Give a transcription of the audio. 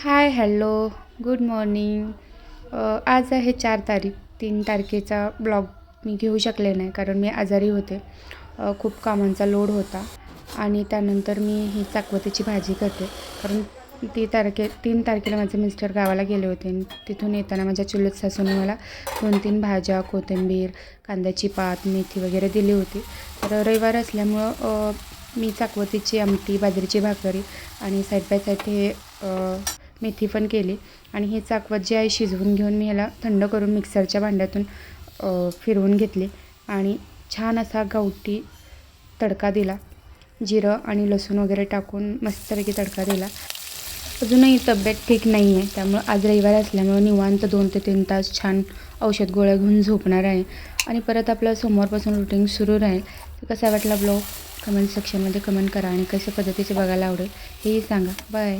Hi hello good morning. आज आहे 4 तारीख. 3 तारखेचा ब्लॉग मी घेऊ शकले नाही कारण मी आजारी होते. खूप कामांचा लोड होता आणि त्यानंतर मी ही चाकवतीची भाजी करते कारण 3 तारखेला माझे मिस्टर गावाला गेले होते आणि तिथून येताना माझ्या चुलत सासूने मला 2-3 भाज्या, कोथिंबीर, कांद्याची पात, मेथी वगैरे दिली होती. तर रविवार असल्यामुळं मी चाकवतीची आमटी, बाजरीची भाकरी आणि साईड बाय साईड हे मेथी पण केली आणि हे चाकवत जी आहे शिजवून घेऊन मी ह्याला थंड करून मिक्सरच्या भांड्यातून फिरवून घेतली आणि छान असा गावठी तडका दिला. जिरं आणि लसूण वगैरे टाकून मस्तपैकी तडका दिला. अजूनही तब्येत ठीक नाही आहे त्यामुळं आज रविवार असल्यामुळं निवांत 2 ते 3 तास छान औषध गोळ्या घेऊन झोपणार आहे आणि परत आपलं सोमवारपासून रुटीन सुरू राहील. तर कसा वाटला ब्लॉग कमेंट सेक्शनमध्ये कमेंट करा आणि कशा पद्धतीचे बघायला आवडेल हेही सांगा. बाय.